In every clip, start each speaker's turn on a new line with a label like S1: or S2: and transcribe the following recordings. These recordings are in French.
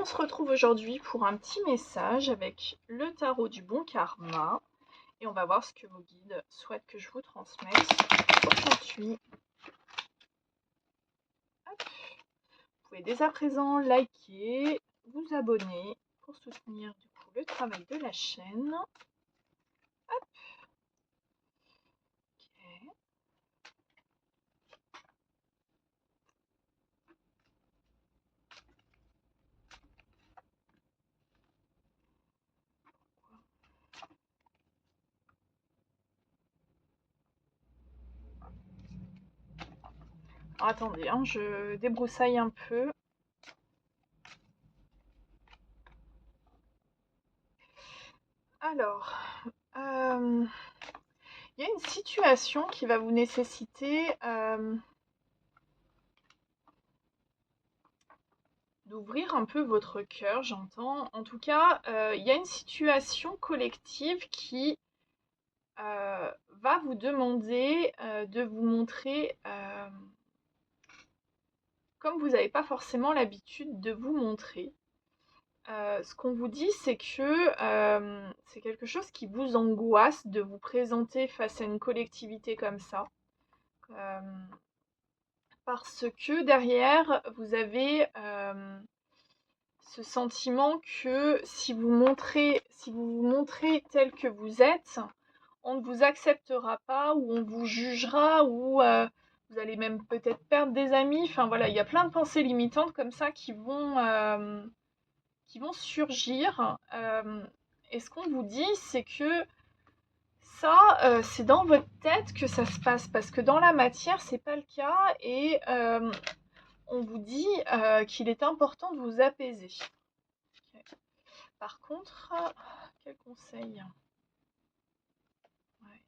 S1: on se retrouve aujourd'hui pour un petit message avec le tarot du bon karma et on va voir ce que vos guides souhaitent que je vous transmette aujourd'hui. Hop. Vous pouvez dès à présent liker, vous abonner pour soutenir du coup le travail de la chaîne. Hop. Ok. Alors, attendez, hein, je débroussaille un peu. Alors, il y a une situation qui va vous nécessiter d'ouvrir un peu votre cœur, j'entends. En tout cas, il y a une situation collective qui va vous demander de vous montrer comme vous n'avez pas forcément l'habitude de vous montrer. Ce qu'on vous dit, c'est que c'est quelque chose qui vous angoisse de vous présenter face à une collectivité comme ça. Parce que derrière, vous avez ce sentiment que si vous vous montrez tel que vous êtes, on ne vous acceptera pas ou on vous jugera ou vous allez même peut-être perdre des amis. Enfin voilà, il y a plein de pensées limitantes comme ça qui vont surgir. Et ce qu'on vous dit, c'est que ça, c'est dans votre tête que ça se passe parce que dans la matière, c'est pas le cas et on vous dit qu'il est important de vous apaiser. Okay. Par contre, quel conseil? Ouais.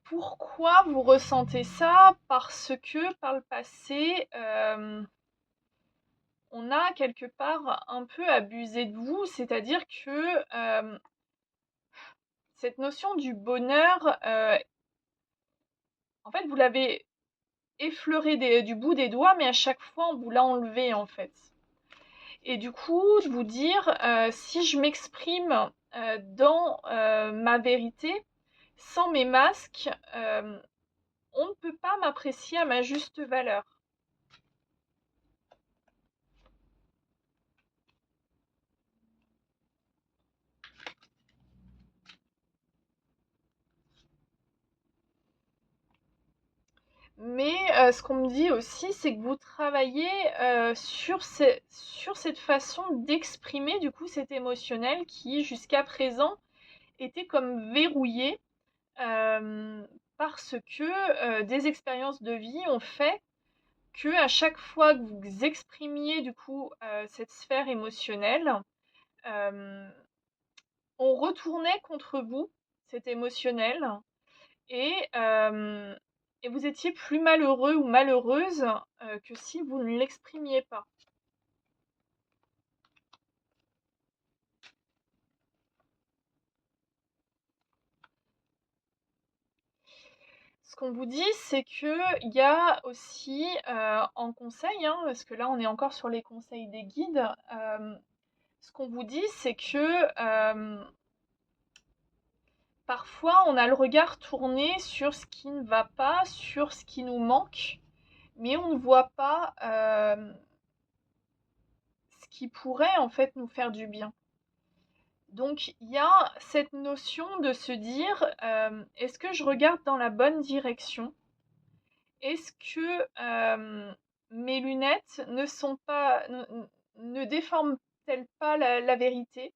S1: Pourquoi vous ressentez ça? Parce que par le passé, on a quelque part un peu abusé de vous, c'est-à-dire que cette notion du bonheur, en fait, vous l'avez effleuré du bout des doigts, mais à chaque fois, on vous l'a enlevé, en fait. Et du coup, de vous dire, si je m'exprime dans ma vérité, sans mes masques, on ne peut pas m'apprécier à ma juste valeur. Mais ce qu'on me dit aussi, c'est que vous travaillez sur cette façon d'exprimer du coup cet émotionnel qui jusqu'à présent était comme verrouillé parce que des expériences de vie ont fait que à chaque fois que vous exprimiez du coup cette sphère émotionnelle, euh, on retournait contre vous cet émotionnel et, euh, et vous étiez plus malheureux ou malheureuse que si vous ne l'exprimiez pas. Ce qu'on vous dit, c'est qu'il y a aussi en conseil, hein, parce que là on est encore sur les conseils des guides, ce qu'on vous dit, c'est que parfois on a le regard tourné sur ce qui ne va pas, sur ce qui nous manque, mais on ne voit pas ce qui pourrait en fait nous faire du bien. Donc il y a cette notion de se dire est-ce que je regarde dans la bonne direction? Est-ce que mes lunettes ne déforment-elles pas la vérité?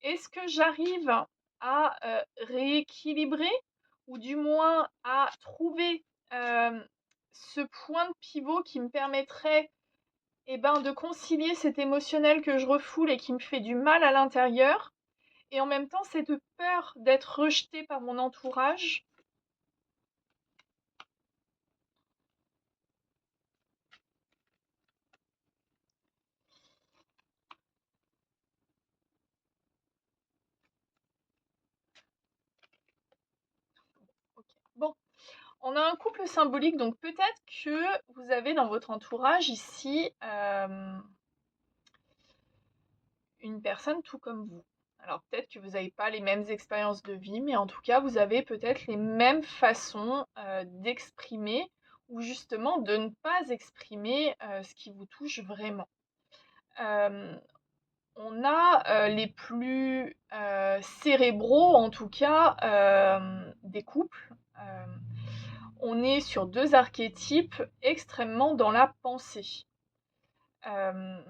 S1: Est-ce que j'arrive à rééquilibrer ou du moins à trouver ce point de pivot qui me permettrait de concilier cet émotionnel que je refoule et qui me fait du mal à l'intérieur et en même temps cette peur d'être rejetée par mon entourage? On a un couple symbolique, donc peut-être que vous avez dans votre entourage ici une personne tout comme vous. Alors peut-être que vous n'avez pas les mêmes expériences de vie, mais en tout cas, vous avez peut-être les mêmes façons d'exprimer ou justement de ne pas exprimer ce qui vous touche vraiment. Euh, on a les plus cérébraux, en tout cas, des couples. On est sur deux archétypes extrêmement dans la pensée. Euh,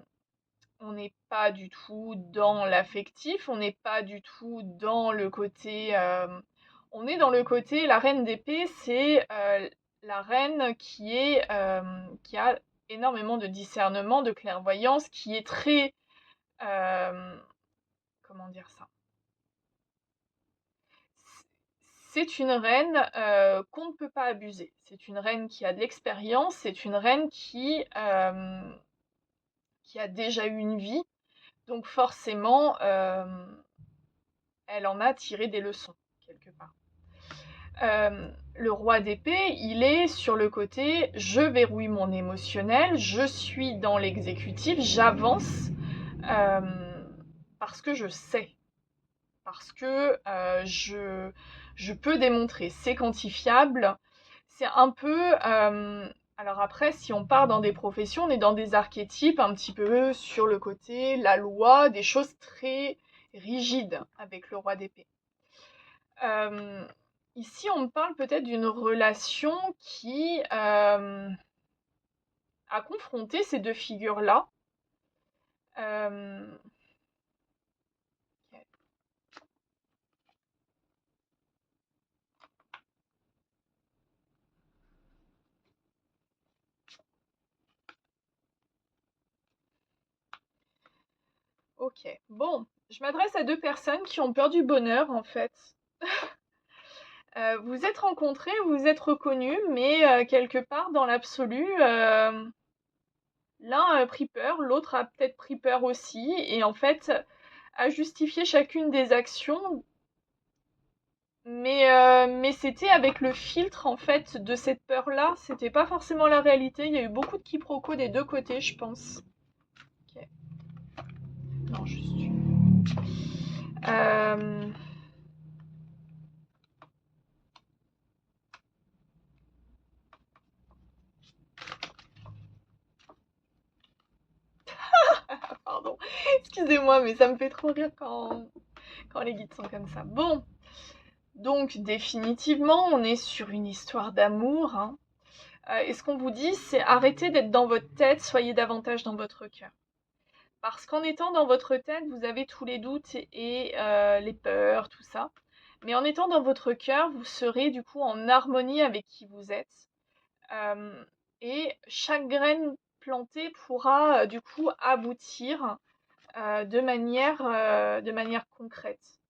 S1: on n'est pas du tout dans l'affectif, on n'est pas du tout dans le côté... on est dans le côté, la reine d'épée, c'est la reine qui a énormément de discernement, de clairvoyance, qui est très... comment dire ça? C'est une reine qu'on ne peut pas abuser. C'est une reine qui a de l'expérience, c'est une reine qui a déjà eu une vie. Donc forcément, elle en a tiré des leçons, quelque part. Le roi d'épée, il est sur le côté je verrouille mon émotionnel, je suis dans l'exécutif, j'avance parce que je sais, parce que je peux démontrer, c'est quantifiable. C'est un peu... alors après, si on part dans des professions, on est dans des archétypes un petit peu sur le côté, la loi, des choses très rigides avec le roi d'épée. Ici, on me parle peut-être d'une relation qui a confronté ces deux figures-là. Euh, ok, bon, je m'adresse à deux personnes qui ont peur du bonheur, en fait. Vous êtes rencontrés, vous êtes reconnus, mais quelque part dans l'absolu, l'un a pris peur, l'autre a peut-être pris peur aussi, et en fait a justifié chacune des actions, mais c'était avec le filtre en fait de cette peur-là, c'était pas forcément la réalité, il y a eu beaucoup de quiproquos des deux côtés, je pense. Ok. Non, juste une. Euh... Pardon, excusez-moi, mais ça me fait trop rire quand les guides sont comme ça. Bon, donc définitivement, on est sur une histoire d'amour, hein. Et ce qu'on vous dit, c'est arrêtez d'être dans votre tête, soyez davantage dans votre cœur. Parce qu'en étant dans votre tête, vous avez tous les doutes et les peurs, tout ça. Mais en étant dans votre cœur, vous serez du coup en harmonie avec qui vous êtes. Euh, et chaque graine plantée pourra du coup aboutir de manière concrète.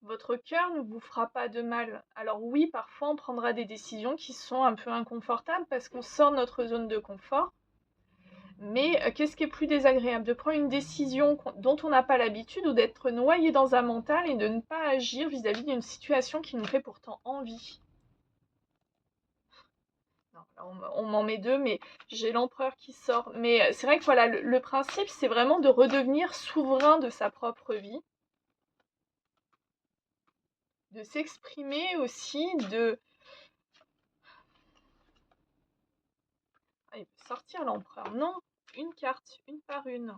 S1: Votre cœur ne vous fera pas de mal. Alors oui, parfois on prendra des décisions qui sont un peu inconfortables parce qu'on sort de notre zone de confort. Mais qu'est-ce qui est plus désagréable? De prendre une décision dont on n'a pas l'habitude ou d'être noyé dans un mental et de ne pas agir vis-à-vis d'une situation qui nous fait pourtant envie. Non, là, on m'en met deux, mais j'ai l'empereur qui sort. Mais c'est vrai que voilà, le principe, c'est vraiment de redevenir souverain de sa propre vie, de s'exprimer aussi, de... Ah, il peut sortir l'empereur. Non, une carte, une par une.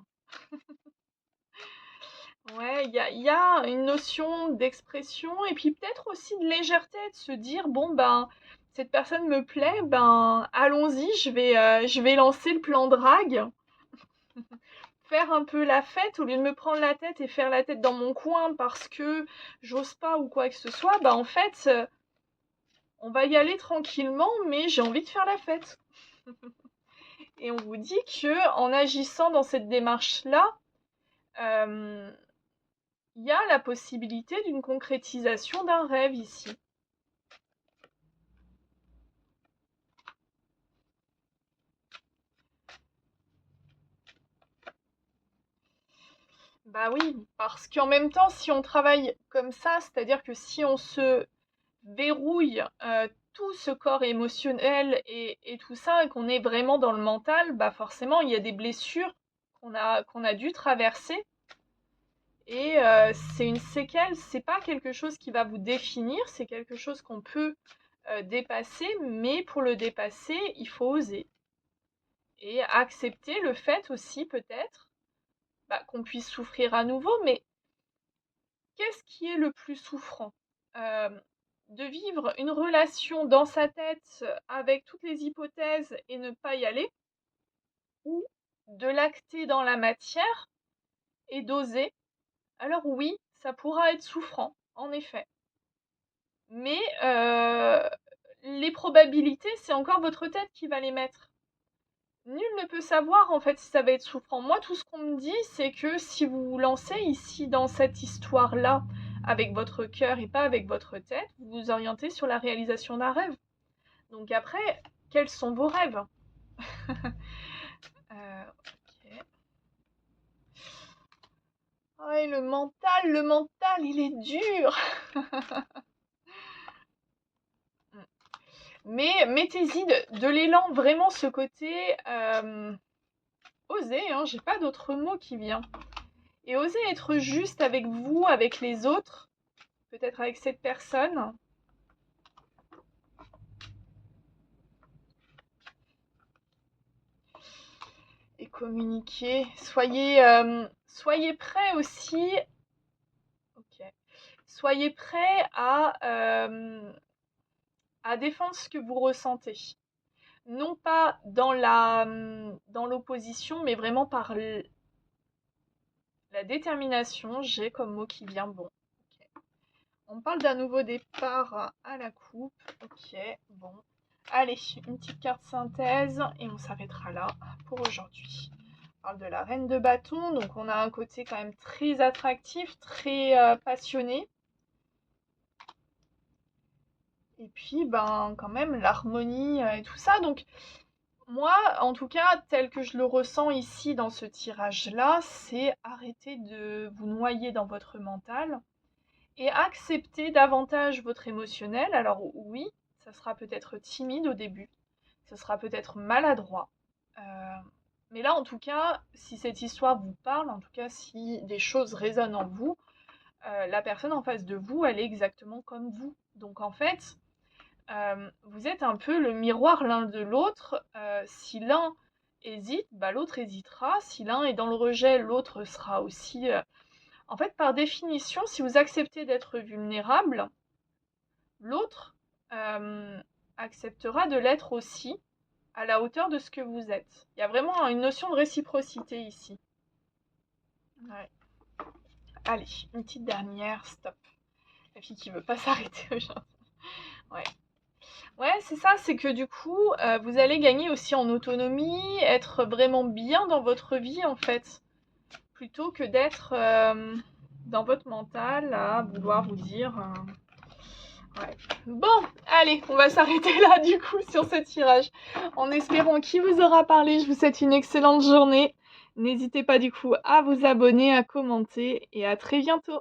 S1: Ouais, il y a une notion d'expression et puis peut-être aussi de légèreté, de se dire, bon, ben, cette personne me plaît, ben, allons-y, je vais lancer le plan drague, faire un peu la fête au lieu de me prendre la tête et faire la tête dans mon coin parce que j'ose pas ou quoi que ce soit, bah en fait, on va y aller tranquillement, mais j'ai envie de faire la fête. Et on vous dit que en agissant dans cette démarche-là, euh, il y a la possibilité d'une concrétisation d'un rêve ici. Bah oui, parce qu'en même temps, si on travaille comme ça, c'est-à-dire que si on se verrouille tout ce corps émotionnel et tout ça, et qu'on est vraiment dans le mental, bah forcément, il y a des blessures qu'on a dû traverser. Et c'est une séquelle, c'est pas quelque chose qui va vous définir, c'est quelque chose qu'on peut dépasser, mais pour le dépasser, il faut oser. Et accepter le fait aussi, peut-être, qu'on puisse souffrir à nouveau, mais qu'est-ce qui est le plus souffrant? De vivre une relation dans sa tête avec toutes les hypothèses et ne pas y aller, ou de l'acter dans la matière et d'oser? Alors oui, ça pourra être souffrant, en effet. Mais les probabilités, c'est encore votre tête qui va les mettre. Nul ne peut savoir en fait si ça va être souffrant. Moi, tout ce qu'on me dit, c'est que si vous vous lancez ici dans cette histoire-là avec votre cœur et pas avec votre tête, vous vous orientez sur la réalisation d'un rêve. Donc après, quels sont vos rêves? Ok. Ouais, le mental, il est dur. Mais mettez-y de l'élan, vraiment ce côté oser, hein, j'ai pas d'autre mot qui vient. Et oser être juste avec vous, avec les autres, peut-être avec cette personne. Et communiquer. Soyez prêts aussi. Ok. Soyez prêts à défendre ce que vous ressentez. Non pas dans l'opposition, mais vraiment par la détermination. J'ai comme mot qui vient bon. Okay. On parle d'un nouveau départ à la coupe. Ok, bon. Allez, une petite carte synthèse et on s'arrêtera là pour aujourd'hui. On parle de la reine de bâton, donc on a un côté quand même très attractif, très passionné. Et puis, quand même, l'harmonie et tout ça. Donc, moi, en tout cas, tel que je le ressens ici dans ce tirage-là, c'est arrêter de vous noyer dans votre mental et accepter davantage votre émotionnel. Alors oui, ça sera peut-être timide au début, ça sera peut-être maladroit. Mais là, en tout cas, si cette histoire vous parle, en tout cas, si des choses résonnent en vous, la personne en face de vous, elle est exactement comme vous. Donc en fait, vous êtes un peu le miroir l'un de l'autre. Si l'un hésite, l'autre hésitera. Si l'un est dans le rejet, l'autre sera aussi... En fait, par définition, si vous acceptez d'être vulnérable, l'autre acceptera de l'être aussi à la hauteur de ce que vous êtes. Il y a vraiment une notion de réciprocité ici. Ouais. Allez, une petite dernière, stop. La fille qui veut pas s'arrêter aujourd'hui. Ouais. Ouais, c'est ça, c'est que du coup, vous allez gagner aussi en autonomie, être vraiment bien dans votre vie en fait, plutôt que d'être dans votre mental à vouloir vous dire... Ouais. Bon, allez, on va s'arrêter là du coup sur ce tirage. En espérant qu'il vous aura parlé, je vous souhaite une excellente journée. N'hésitez pas du coup à vous abonner, à commenter et à très bientôt.